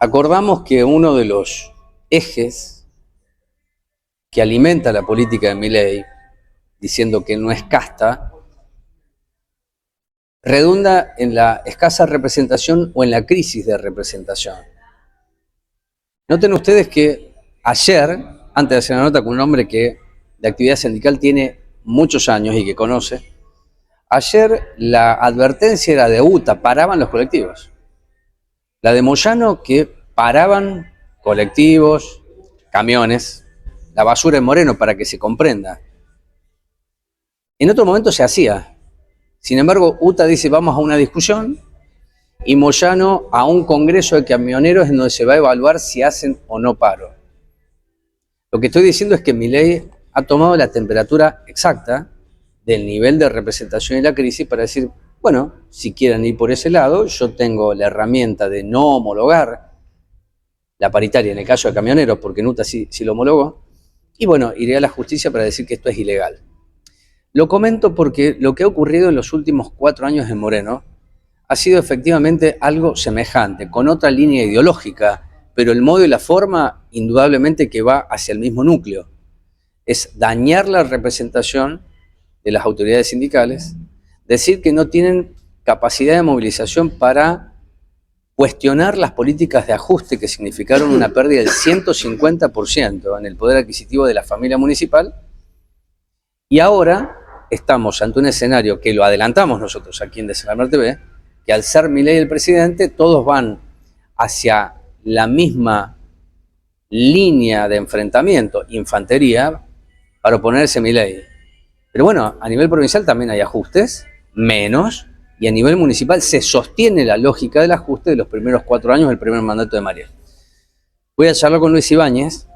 Acordamos que uno de los ejes que alimenta la política de Milei, diciendo que no es casta, redunda en la escasa representación o en la crisis de representación. Noten ustedes que ayer, antes de hacer la nota con un hombre que de actividad sindical tiene muchos años y que conoce, ayer la advertencia era de UTA, paraban los colectivos. La de Moyano, que paraban colectivos, camiones, la basura en Moreno, para que se comprenda. En otro momento se hacía. Sin embargo, UTA dice vamos a una discusión y Moyano a un congreso de camioneros en donde se va a evaluar si hacen o no paro. Lo que estoy diciendo es que Milei ha tomado la temperatura exacta del nivel de representación y la crisis para decir, bueno, si quieren ir por ese lado, yo tengo la herramienta de no homologar la paritaria en el caso de camioneros, porque en UTA sí lo homologó, y bueno, iré a la justicia para decir que esto es ilegal. Lo comento porque lo que ha ocurrido en los últimos 4 años en Moreno ha sido efectivamente algo semejante, con otra línea ideológica, pero el modo y la forma indudablemente que va hacia el mismo núcleo. Es dañar la representación de las autoridades sindicales, decir que no tienen capacidad de movilización para cuestionar las políticas de ajuste que significaron una pérdida del 150% en el poder adquisitivo de la familia municipal, y ahora estamos ante un escenario que lo adelantamos nosotros aquí en Desenarmar TV, que al ser Milei el presidente, todos van hacia la misma línea de enfrentamiento, infantería, para oponerse a Milei. Pero bueno, a nivel provincial también hay ajustes, menos, y a nivel municipal se sostiene la lógica del ajuste de los primeros 4 años del primer mandato de Mariel. Voy a charlar con Luis Ibáñez,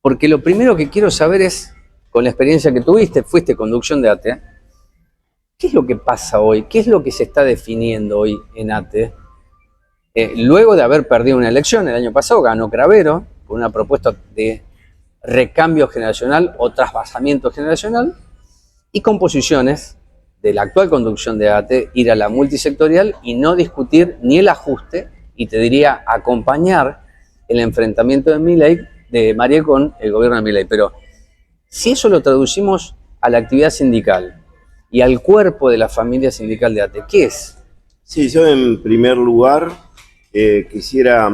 porque lo primero que quiero saber es, con la experiencia que tuviste, fuiste conducción de ATE, ¿qué es lo que pasa hoy? ¿Qué es lo que se está definiendo hoy en ATE? Luego de haber perdido una elección el año pasado, ganó Cravero, con una propuesta de recambio generacional o trasvasamiento generacional, y con posiciones de la actual conducción de ATE, ir a la multisectorial y no discutir ni el ajuste, y te diría acompañar el enfrentamiento de Mariel con el gobierno de Milei. Pero si eso lo traducimos a la actividad sindical y al cuerpo de la familia sindical de ATE, ¿qué es? Sí, yo en primer lugar quisiera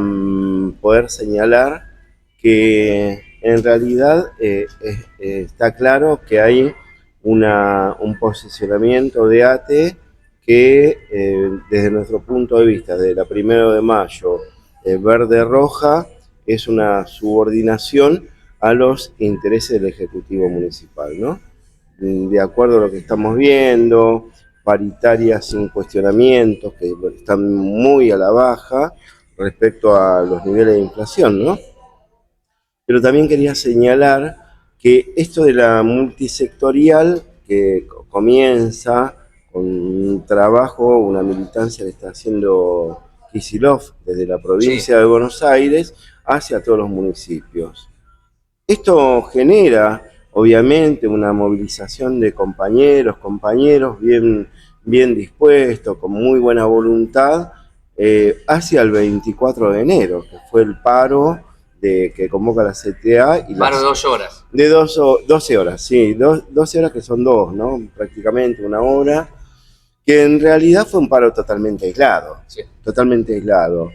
poder señalar que en realidad está claro que hay un posicionamiento de ATE que desde nuestro punto de vista, desde la 1 de mayo, verde-roja, es una subordinación a los intereses del Ejecutivo Municipal, ¿no? De acuerdo a lo que estamos viendo, paritarias sin cuestionamientos, que están muy a la baja respecto a los niveles de inflación, ¿no? Pero también quería señalar que esto de la multisectorial, que comienza con un trabajo, una militancia que está haciendo Kicillof desde la provincia de Buenos Aires hacia todos los municipios. Esto genera, obviamente, una movilización de compañeros bien dispuestos, con muy buena voluntad, hacia el 24 de enero, que fue el paro que convoca la CTA. Y paro de 2 horas. De 12 horas, sí, 12 horas que son 2, ¿no? Prácticamente 1 hora, que en realidad fue un paro totalmente aislado, sí. Totalmente aislado.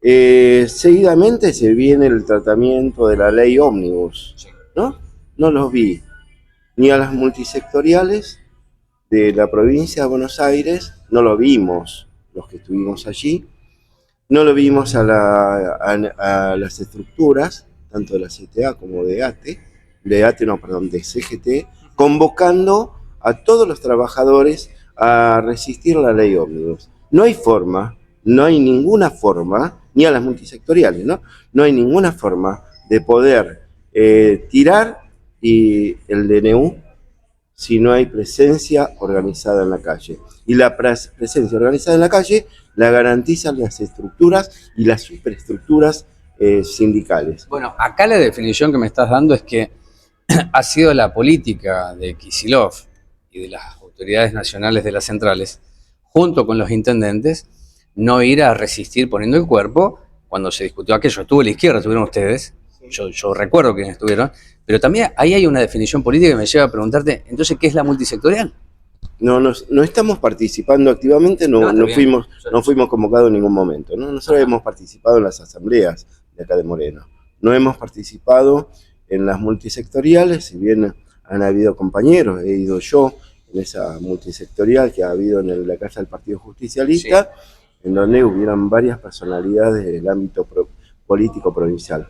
Seguidamente se viene el tratamiento de la ley ómnibus, sí. ¿No? No los vi ni a las multisectoriales de la provincia de Buenos Aires, no lo vimos los que estuvimos allí, no lo vimos a las estructuras, tanto de la CTA como de CGT, convocando a todos los trabajadores a resistir la ley ómnibus. No hay forma, no hay ninguna forma, ni a las multisectoriales, ¿no? No hay ninguna forma de poder tirar el DNU si no hay presencia organizada en la calle. Y la presencia organizada en la calle la garantizan las estructuras y las superestructuras sindicales. Bueno, acá la definición que me estás dando es que ha sido la política de Kicillof y de las autoridades nacionales de las centrales, junto con los intendentes, no ir a resistir poniendo el cuerpo cuando se discutió aquello, estuvo la izquierda, estuvieron ustedes, yo recuerdo que estuvieron, pero también ahí hay una definición política que me lleva a preguntarte, entonces, ¿qué es la multisectorial? No estamos participando activamente, no fuimos convocados en ningún momento, ¿no? Nosotros hemos participado en las asambleas de acá de Moreno. No hemos participado en las multisectoriales, si bien han habido compañeros, he ido yo en esa multisectorial que ha habido en la casa del Partido Justicialista, en donde hubieran varias personalidades del ámbito político provincial.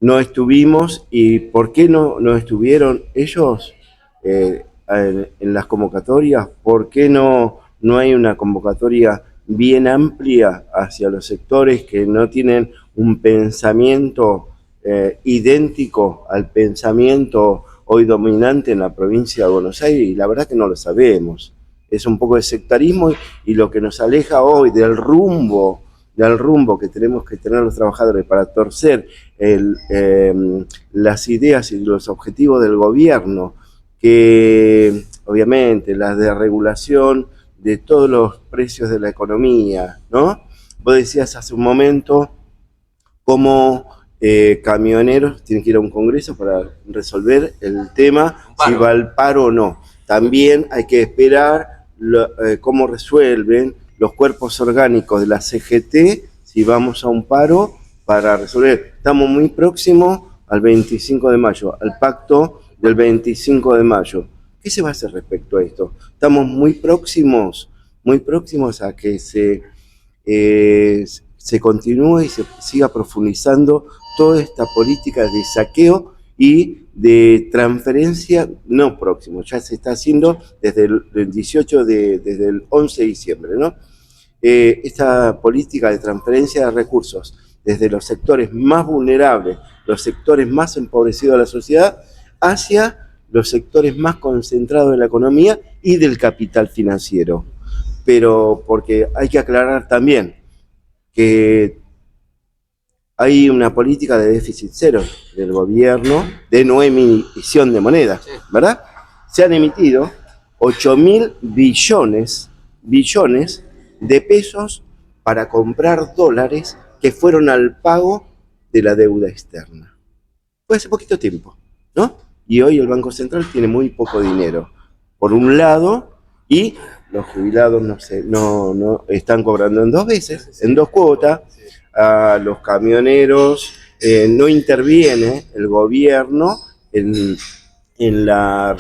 No estuvimos, y ¿por qué no estuvieron ellos en las convocatorias? ¿Por qué no hay una convocatoria bien amplia hacia los sectores que no tienen un pensamiento idéntico al pensamiento hoy dominante en la provincia de Buenos Aires? Y la verdad que no lo sabemos. Es un poco de sectarismo y lo que nos aleja hoy del rumbo que tenemos que tener los trabajadores para torcer las ideas y los objetivos del gobierno, que obviamente la desregulación de todos los precios de la economía, ¿no? Vos decías hace un momento cómo camioneros tienen que ir a un congreso para resolver el tema si va al paro o no. También hay que esperar cómo resuelven los cuerpos orgánicos de la CGT si vamos a un paro para resolver. Estamos muy próximos al 25 de mayo, al pacto del 25 de mayo. ¿Qué se va a hacer respecto a esto? Estamos muy próximos a que se continúe y se siga profundizando toda esta política de saqueo y de transferencia, no próximo, ya se está haciendo desde el 18 desde el 11 de diciembre, ¿no? Esta política de transferencia de recursos desde los sectores más vulnerables, los sectores más empobrecidos de la sociedad, hacia los sectores más concentrados de la economía y del capital financiero. Pero porque hay que aclarar también que hay una política de déficit cero del gobierno de no emisión de moneda, ¿verdad? Se han emitido 8.000 billones de pesos para comprar dólares que fueron al pago de la deuda externa. Fue hace poquito tiempo, ¿no? Y hoy el Banco Central tiene muy poco dinero, por un lado, y los jubilados no están cobrando en 2 veces, en 2 cuotas. A los camioneros no interviene el gobierno en la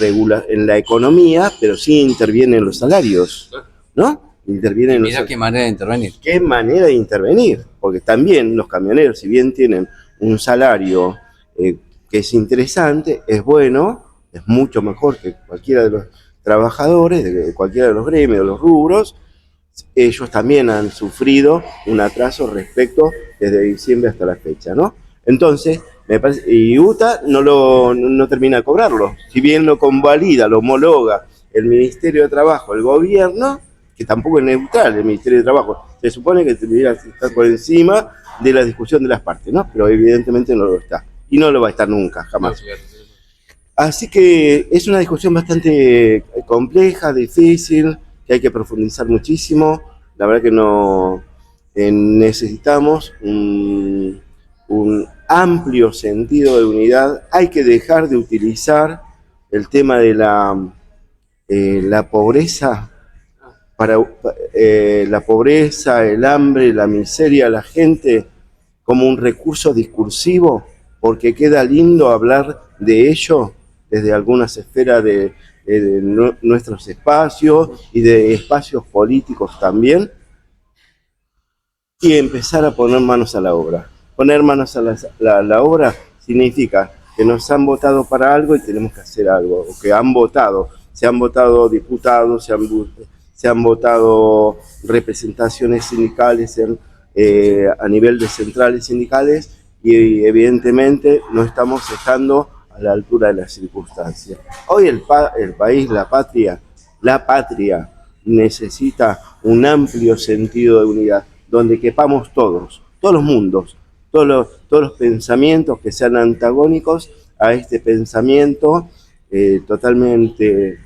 economía, pero sí interviene en los salarios, ¿no? Interviene en Mira qué manera de intervenir. Qué manera de intervenir, porque también los camioneros, si bien tienen un salario que es interesante, es bueno, es mucho mejor que cualquiera de los trabajadores, de cualquiera de los gremios, de los rubros, ellos también han sufrido un atraso respecto desde diciembre hasta la fecha, ¿no? Entonces, me parece, y UTA no termina de cobrarlo. Si bien lo convalida, lo homologa el Ministerio de Trabajo, el gobierno, que tampoco es neutral el Ministerio de Trabajo, se supone que debería estar por encima de la discusión de las partes, ¿no? Pero evidentemente no lo está. Y no lo va a estar nunca, jamás. Así que es una discusión bastante compleja, difícil, que hay que profundizar muchísimo. La verdad que necesitamos un amplio sentido de unidad. Hay que dejar de utilizar el tema de la pobreza, la pobreza, el hambre, la miseria, la gente como un recurso discursivo, porque queda lindo hablar de ello desde algunas esferas de nuestros espacios y de espacios políticos también, y empezar a poner manos a la obra. Poner manos a la obra significa que nos han votado para algo y tenemos que hacer algo, o que se han votado diputados, se han votado representaciones sindicales a nivel de centrales sindicales, y evidentemente no estamos estando a la altura de las circunstancias. Hoy el país, la patria necesita un amplio sentido de unidad, donde quepamos todos los mundos, todos los pensamientos que sean antagónicos a este pensamiento totalmente,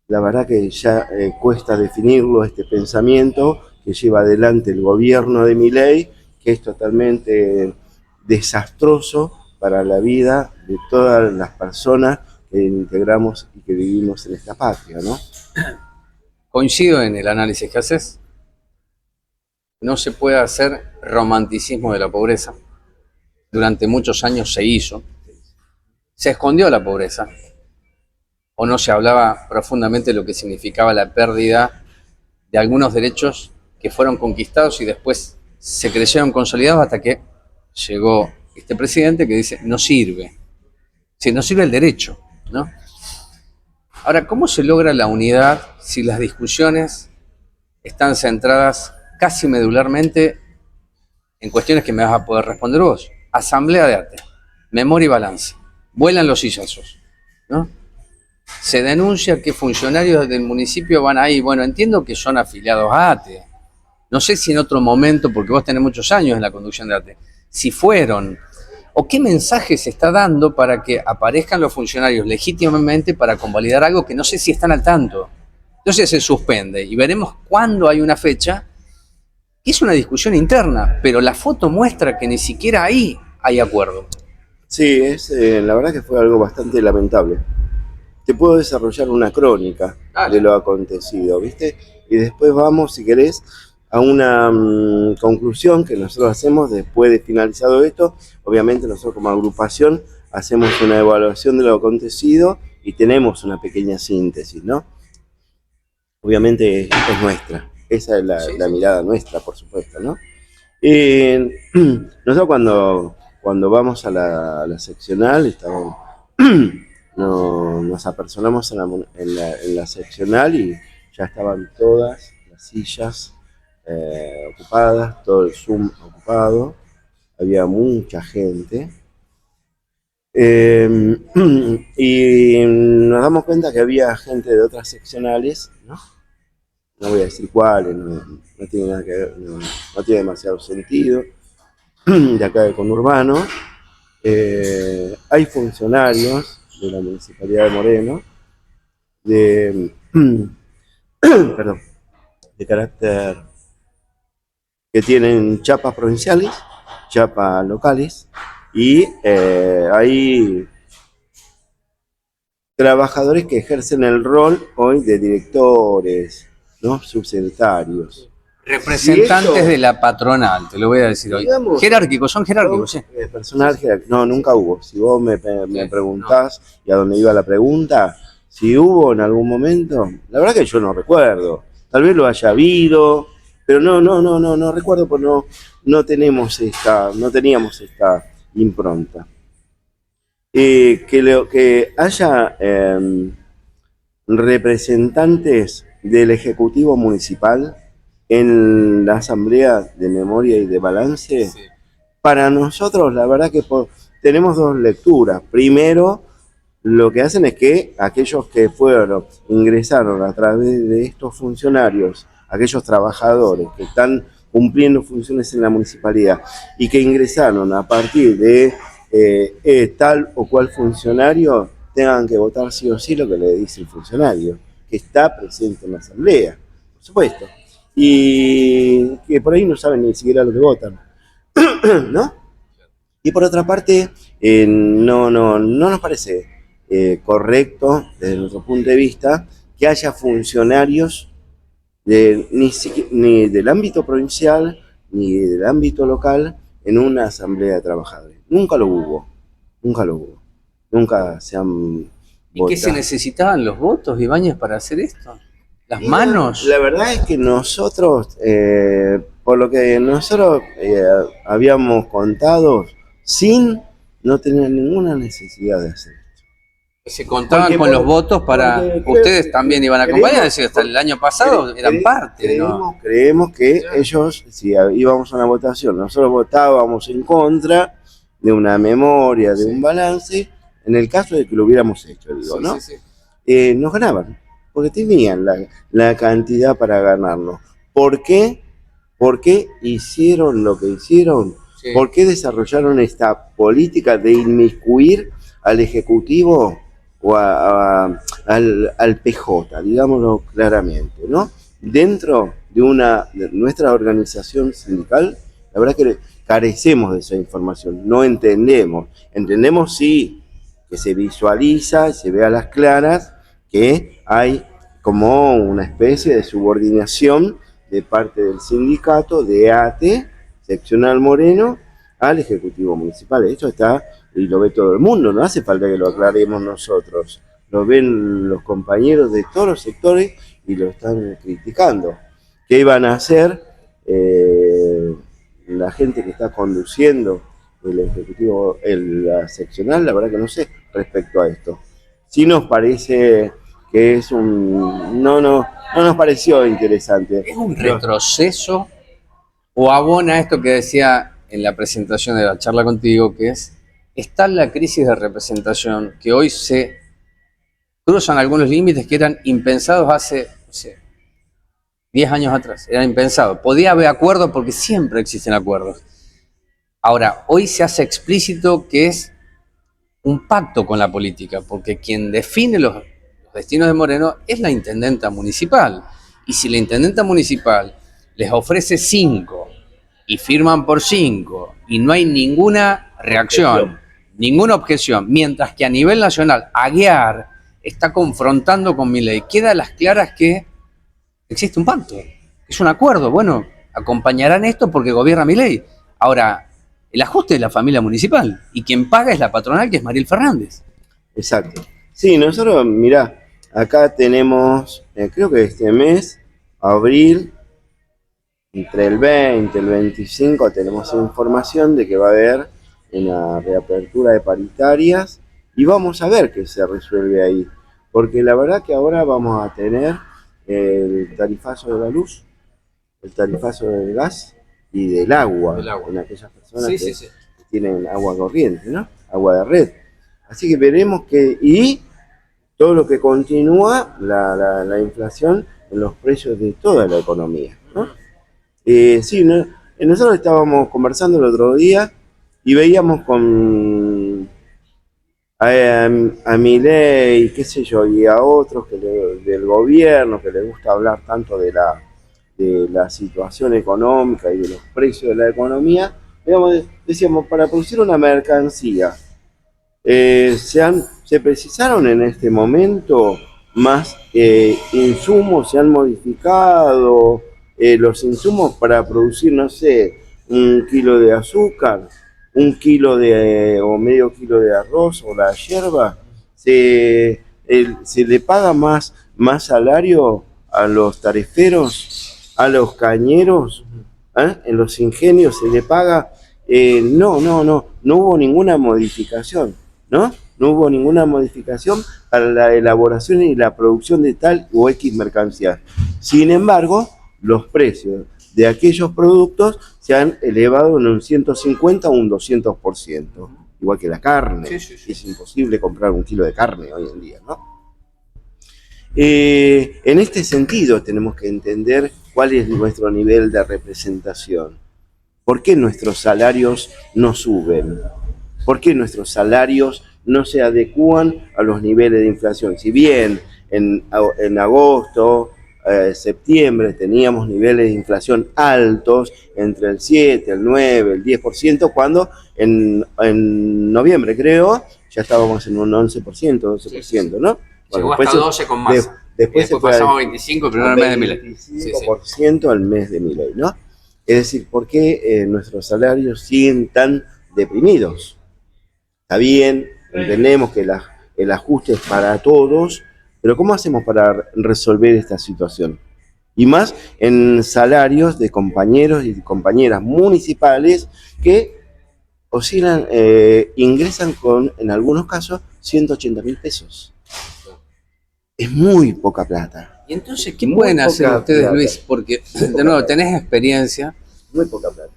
la verdad que ya cuesta definirlo, este pensamiento que lleva adelante el gobierno de Milei, que es totalmente desastroso para la vida de todas las personas que integramos y que vivimos en esta patria, ¿no? Coincido en el análisis que haces. No se puede hacer romanticismo de la pobreza. Durante muchos años se hizo. Se escondió la pobreza. O no se hablaba profundamente de lo que significaba la pérdida de algunos derechos que fueron conquistados y después se creyeron consolidados hasta que llegó este presidente que dice, no sirve. Sí, no sirve el derecho, ¿no? Ahora, ¿cómo se logra la unidad si las discusiones están centradas casi medularmente en cuestiones que me vas a poder responder vos? Asamblea de arte, memoria y balance. Vuelan los sillazos, ¿no? Se denuncia que funcionarios del municipio van ahí. Bueno, entiendo que son afiliados a ATE. No sé si en otro momento, porque vos tenés muchos años en la conducción de ATE, si fueron, o qué mensaje se está dando para que aparezcan los funcionarios legítimamente para convalidar algo que no sé si están al tanto. Entonces se suspende y veremos cuándo hay una fecha, que es una discusión interna, pero la foto muestra que ni siquiera ahí hay acuerdo. Sí, la verdad que fue algo bastante lamentable. Te puedo desarrollar una crónica de lo acontecido, ¿viste? Y después vamos, si querés, a una conclusión que nosotros hacemos después de finalizado esto. Obviamente nosotros como agrupación hacemos una evaluación de lo acontecido y tenemos una pequeña síntesis, ¿no? Obviamente es nuestra, esa es la mirada nuestra, por supuesto, ¿no? Nosotros cuando vamos a la seccional, nos apersonamos en la seccional y ya estaban todas las sillas ocupadas, todo el Zoom ocupado, había mucha gente. Y nos damos cuenta que había gente de otras seccionales, ¿no? No voy a decir cuáles, no tiene nada que ver, no tiene demasiado sentido, de acá de conurbano. Hay funcionarios de la Municipalidad de Moreno, perdón, de carácter que tienen chapas provinciales, chapas locales, y hay trabajadores que ejercen el rol hoy de directores, ¿no? Subsecretarios. Representantes de la patronal, te lo voy a decir hoy. Digamos, jerárquicos, son jerárquicos, sí. Personal jerárquico. No, nunca hubo. Si vos me preguntás, y a dónde iba la pregunta, si hubo en algún momento, la verdad que yo no recuerdo. Tal vez lo haya habido, pero no recuerdo porque no teníamos esta impronta. Que haya representantes del Ejecutivo Municipal en la Asamblea de Memoria y de Balance, sí. Para nosotros la verdad que tenemos dos lecturas. Primero, lo que hacen es que aquellos que ingresaron a través de estos funcionarios, aquellos trabajadores que están cumpliendo funciones en la municipalidad y que ingresaron a partir de tal o cual funcionario, tengan que votar sí o sí lo que le dice el funcionario, que está presente en la asamblea, por supuesto. Y que por ahí no saben ni siquiera lo que votan, ¿no? Y por otra parte, no nos parece correcto, desde nuestro punto de vista, que haya funcionarios ni del ámbito provincial ni del ámbito local en una asamblea de trabajadores. Nunca lo hubo. Nunca se han votado. ¿Y qué se necesitaban los votos, Ibáñez, para hacer esto? ¿Las manos? La verdad es que nosotros, por lo que nosotros habíamos contado, no tener ninguna necesidad de hacer esto. Se contaban con los votos para... Ustedes también iban a acompañar, es decir, hasta el año pasado eran parte, ¿no? Creemos que ellos, si íbamos a una votación, nosotros votábamos en contra de una memoria, de un balance, en el caso de que lo hubiéramos hecho, digo, ¿no? Nos ganaban, porque tenían la cantidad para ganarnos. ¿Por qué? ¿Por qué hicieron lo que hicieron? Sí. ¿Por qué desarrollaron esta política de inmiscuir al Ejecutivo o al PJ, digámoslo claramente, ¿no? Dentro de nuestra organización sindical, la verdad que carecemos de esa información, no entendemos. Entendemos sí que se visualiza, se ve a las claras que hay como una especie de subordinación de parte del sindicato de ATE, seccional Moreno, al Ejecutivo Municipal. Esto está y lo ve todo el mundo, no hace falta que lo aclaremos nosotros. Lo ven los compañeros de todos los sectores y lo están criticando. ¿Qué iban a hacer la gente que está conduciendo el Ejecutivo, la seccional? La verdad que no sé respecto a esto. Sí nos parece que es no nos pareció interesante. ¿Es un retroceso o abona esto que decía en la presentación de la charla contigo, que está la crisis de representación, que hoy se cruzan algunos límites que eran impensados hace, no sé, 10 años atrás? Era impensado. Podía haber acuerdos porque siempre existen acuerdos. Ahora, hoy se hace explícito que es un pacto con la política, porque quien define los destinos de Moreno es la intendenta municipal. Y si la intendenta municipal les ofrece 5 y firman por 5 y no hay ninguna reacción, ninguna objeción, mientras que a nivel nacional Aguiar está confrontando con Milei, queda a las claras que existe un pacto, es un acuerdo. Bueno, acompañarán esto porque gobierna Milei. Ahora, el ajuste es la familia municipal y quien paga es la patronal, que es Mariel Fernández. Exacto. Sí, nosotros, mirá, acá tenemos, creo que este mes, abril, entre el 20 y el 25, tenemos información de que va a haber una reapertura de paritarias y vamos a ver qué se resuelve ahí. Porque la verdad que ahora vamos a tener el tarifazo de la luz, el tarifazo del gas y del agua, en aquellas personas que tienen agua corriente, ¿no? Agua de red. Así que veremos y todo lo que continúa la inflación en los precios de toda la economía, ¿no? Sí, nosotros estábamos conversando el otro día y veíamos a Milei, qué sé yo, y a otros del gobierno que les gusta hablar tanto de la situación económica y de los precios de la economía. Decíamos, para producir una mercancía, se precisaron en este momento más insumos, se han modificado los insumos para producir, no sé, 1 kilo de azúcar, 1 kilo o medio kilo de arroz o la yerba. Se le paga más salario a los tariferos, a los cañeros, en los ingenios se le paga. No hubo ninguna modificación, ¿no? No hubo ninguna modificación para la elaboración y la producción de tal o X mercancía. Sin embargo, los precios de aquellos productos se han elevado en un 150 o un 200%, igual que la carne. Es imposible comprar 1 kilo de carne hoy en día, ¿no? En este sentido tenemos que entender cuál es nuestro nivel de representación. ¿Por qué nuestros salarios no suben? ¿Por qué nuestros salarios no se adecúan a los niveles de inflación? Si bien en agosto, septiembre teníamos niveles de inflación altos, entre el 7, el 9, el 10%, cuando en noviembre, creo, ya estábamos en un 11%, 12%, ¿no? Llegó hasta 12 con más. Después pasamos a 25, pero el mes de Milei. 25% al mes de Milei, ¿no? Es decir, ¿por qué nuestros salarios siguen tan deprimidos? Está bien, entendemos que el ajuste es para todos, pero ¿cómo hacemos para resolver esta situación? Y más en salarios de compañeros y compañeras municipales que oscilan, ingresan en algunos casos, 180.000 pesos. Es muy poca plata. Y entonces, ¿qué pueden hacer ustedes, Luis? Porque, de nuevo, tenés experiencia. Muy poca plata.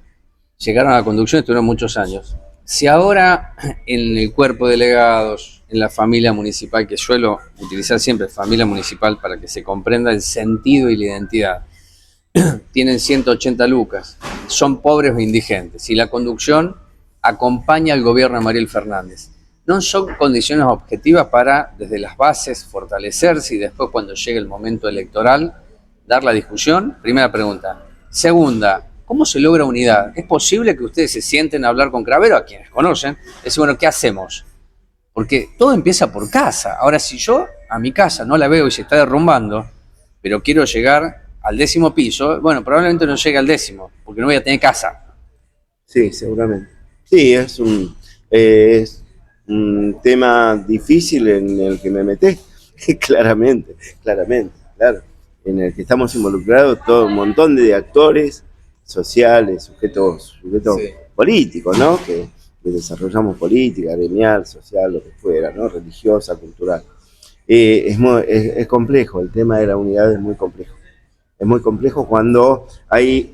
Llegaron a la conducción, estuvieron muchos años. Si ahora en el cuerpo de delegados, en la familia municipal, que suelo utilizar siempre familia municipal para que se comprenda el sentido y la identidad, tienen 180 lucas, son pobres o indigentes, y la conducción acompaña al gobierno de Mariel Fernández. No son condiciones objetivas para, desde las bases, fortalecerse y después, cuando llegue el momento electoral, dar la discusión? Primera pregunta. Segunda, ¿cómo se logra unidad? ¿Es posible que ustedes se sienten a hablar con Cravero, a quienes conocen? Es bueno, ¿qué hacemos? Porque todo empieza por casa. Ahora, si yo a mi casa no la veo y se está derrumbando, pero quiero llegar al 10º piso, bueno, probablemente no llegue al 10º, porque no voy a tener casa. Sí, seguramente. Sí, es un tema difícil en el que me metí, claramente, claro. En el que estamos involucrados todo un montón de actores sociales, sujetos Sí. políticos, ¿no? Que desarrollamos política, gremial, social, lo que fuera, ¿no? Religiosa, cultural. Es complejo, el tema de la unidad es muy complejo. Es muy complejo cuando hay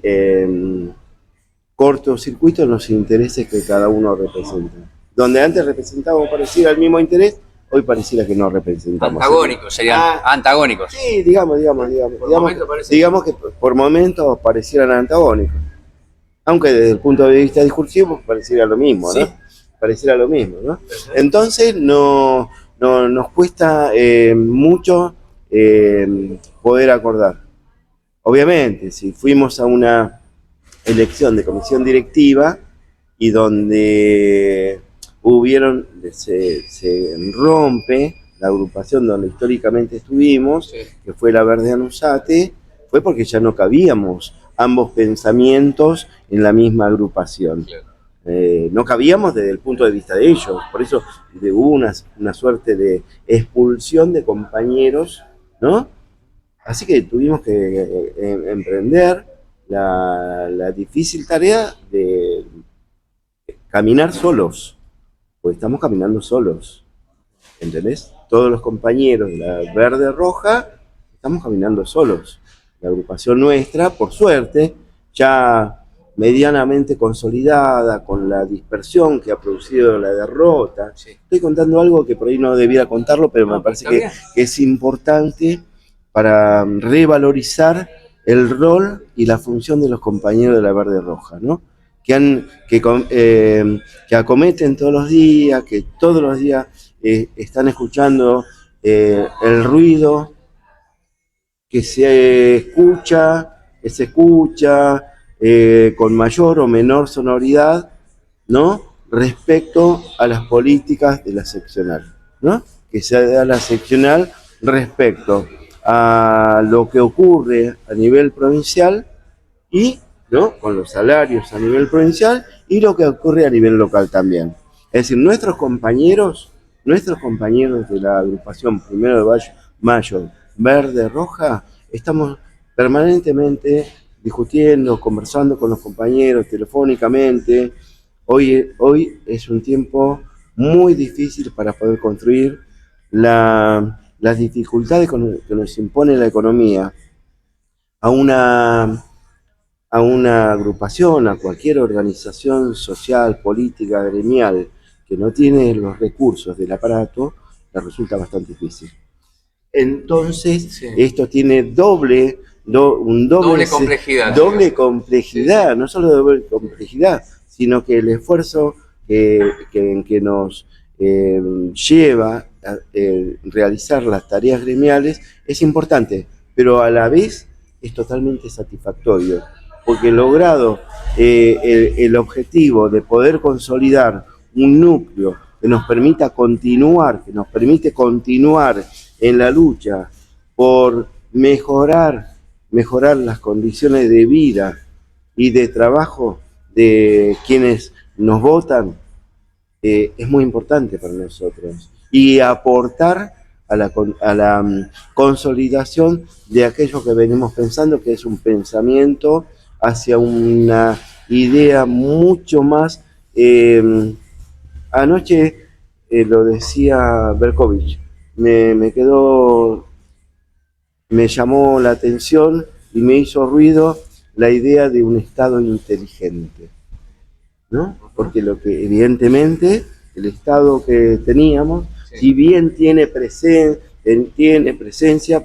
cortocircuito en los intereses que cada uno representa. Donde antes representábamos pareciera el mismo interés, hoy pareciera que no representamos. Antagónicos, serían antagónicos. Sí, digamos que por momentos parecieran antagónicos. Aunque desde el punto de vista discursivo pareciera lo mismo, ¿no? Sí. Pareciera lo mismo, ¿no? Entonces nos cuesta mucho poder acordar. Obviamente, si fuimos a una elección de comisión directiva y donde se rompe la agrupación donde históricamente estuvimos, sí, que fue la Verde Anusate, fue porque ya no cabíamos ambos pensamientos en la misma agrupación. Claro. No cabíamos desde el punto de vista de ellos, por eso hubo una suerte de expulsión de compañeros, ¿no? Así que tuvimos que emprender la difícil tarea de caminar solos, porque estamos caminando solos, ¿entendés? Todos los compañeros de la Verde Roja estamos caminando solos. La agrupación nuestra, por suerte, ya medianamente consolidada, con la dispersión que ha producido la derrota. Sí. Estoy contando algo que por ahí no debiera contarlo, pero me parece que es importante para revalorizar el rol y la función de los compañeros de la Verde Roja, ¿no? Que acometen todos los días, que todos los días están escuchando el ruido, que se escucha con mayor o menor sonoridad, ¿no? Respecto a las políticas de la seccional, ¿no? Que se da la seccional respecto a lo que ocurre a nivel provincial y, ¿no?, con los salarios a nivel provincial y lo que ocurre a nivel local también. Es decir, nuestros compañeros de la agrupación 1 de Mayo, Verde Roja, estamos permanentemente discutiendo, conversando con los compañeros telefónicamente. Hoy es un tiempo muy difícil para poder construir las dificultades que nos impone la economía a una agrupación, a cualquier organización social, política, gremial, que no tiene los recursos del aparato, le resulta bastante difícil. Entonces, sí, esto tiene doble complejidad. Doble complejidad, sí. No solo doble complejidad, sino que el esfuerzo que nos lleva a realizar las tareas gremiales es importante, pero a la vez es totalmente satisfactorio, porque logrado el objetivo de poder consolidar un núcleo que nos permite continuar en la lucha por mejorar las condiciones de vida y de trabajo de quienes nos votan, es muy importante para nosotros. Y aportar a la consolidación de aquello que venimos pensando, que es un pensamiento hacia una idea mucho más... anoche lo decía Berkovich, me llamó la atención y me hizo ruido la idea de un Estado inteligente, ¿no? Porque evidentemente el Estado que teníamos, sí, si bien tiene presencia,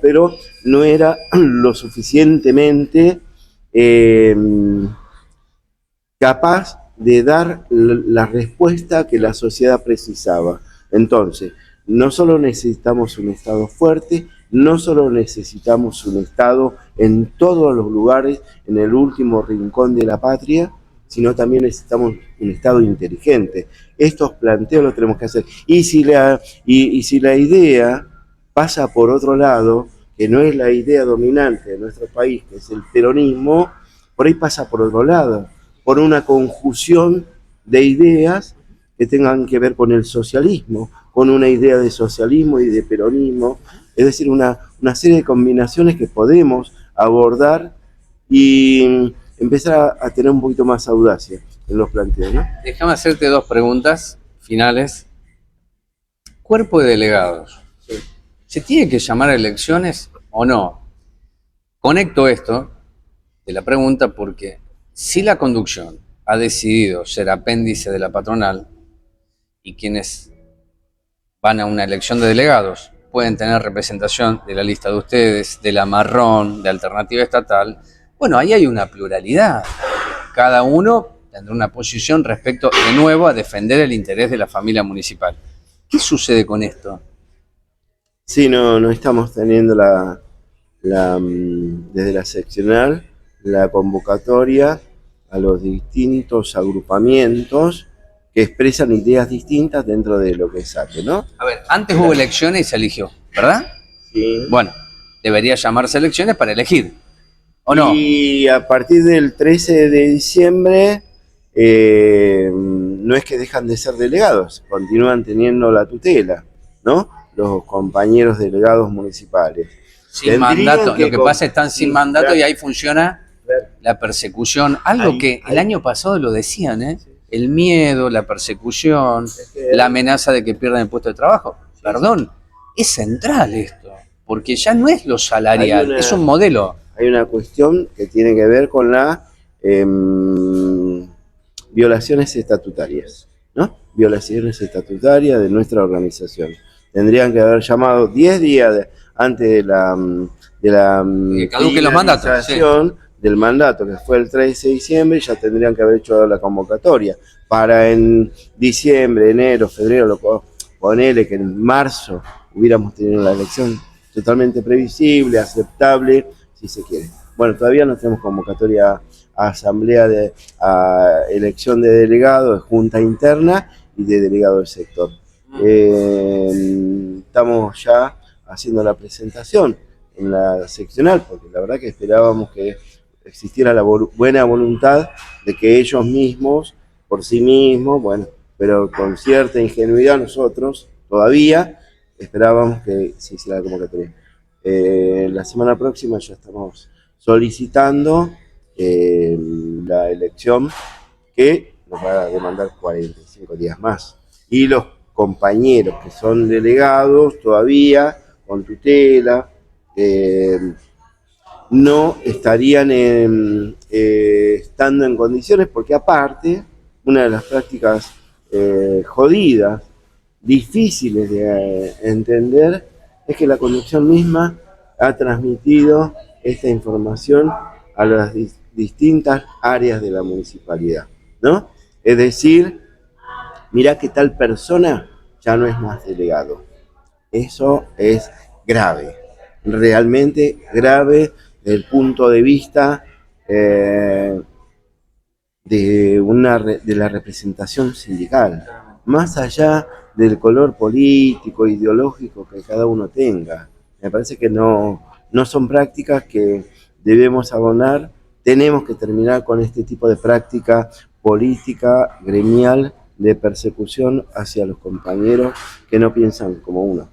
pero no era lo suficientemente capaz de dar la respuesta que la sociedad precisaba. Entonces, no solo necesitamos un Estado fuerte, No solo necesitamos un Estado en todos los lugares, en el último rincón de la patria, sino también necesitamos un Estado inteligente. Estos planteos los tenemos que hacer. Y si la idea pasa por otro lado, que no es la idea dominante de nuestro país, que es el peronismo, por ahí pasa por otro lado, por una conjunción de ideas que tengan que ver con el socialismo, con una idea de socialismo y de peronismo, es decir, una serie de combinaciones que podemos abordar y empezar a tener un poquito más audacia en los planteos, ¿no? Déjame hacerte dos preguntas finales. Cuerpo de delegados. Sí. ¿Se tiene que llamar a elecciones o no? Conecto esto de la pregunta porque si la conducción ha decidido ser apéndice de la patronal y quienes van a una elección de delegados pueden tener representación de la lista de ustedes, de la marrón, de alternativa estatal, bueno, ahí hay una pluralidad. Cada uno tendrá una posición respecto, de nuevo, a defender el interés de la familia municipal. ¿Qué sucede con esto? Sí, no estamos teniendo desde la seccional la convocatoria a los distintos agrupamientos que expresan ideas distintas dentro de lo que es ATE, ¿no? A ver, antes hubo elecciones y se eligió, ¿verdad? Sí. Bueno, debería llamarse elecciones para elegir, ¿o no? Y a partir del 13 de diciembre no es que dejan de ser delegados, continúan teniendo la tutela, ¿no? Los compañeros delegados municipales. Sin mandato, lo que pasa es que están sin mandato, claro, y ahí funciona la persecución, algo que el año pasado lo decían, ¿eh? El miedo, la persecución, la amenaza de que pierdan el puesto de trabajo. Perdón, es central esto, porque ya no es lo salarial, es un modelo. Hay una cuestión que tiene que ver con las violaciones estatutarias, ¿no? Violaciones estatutarias de nuestra organización. Tendrían que haber llamado 10 días antes de la Que caduquen los mandatos, sí, del mandato, que fue el 13 de diciembre, ya tendrían que haber hecho la convocatoria para en diciembre, enero, febrero, ponele que en marzo hubiéramos tenido la elección totalmente previsible, aceptable, si se quiere. Bueno, todavía no tenemos convocatoria a asamblea a elección de delegado, de junta interna y de delegado del sector. Estamos ya haciendo la presentación en la seccional, porque la verdad que esperábamos que existiera la buena voluntad de que ellos mismos, por sí mismos, bueno, pero con cierta ingenuidad nosotros todavía esperábamos que se hiciera la convocatoria. La semana próxima ya estamos solicitando la elección, que nos va a demandar 45 días más. Y los compañeros que son delegados todavía con tutela, no estarían estando en condiciones, porque aparte, una de las prácticas jodidas, difíciles de entender, es que la conducción misma ha transmitido esta información a las distintas áreas de la municipalidad, ¿no? Es decir, mirá que tal persona ya no es más delegado. Eso es grave, realmente grave desde el punto de vista de la representación sindical, más allá del color político, ideológico que cada uno tenga. Me parece que no son prácticas que debemos abonar. Tenemos que terminar con este tipo de práctica política, gremial, de persecución hacia los compañeros que no piensan como uno.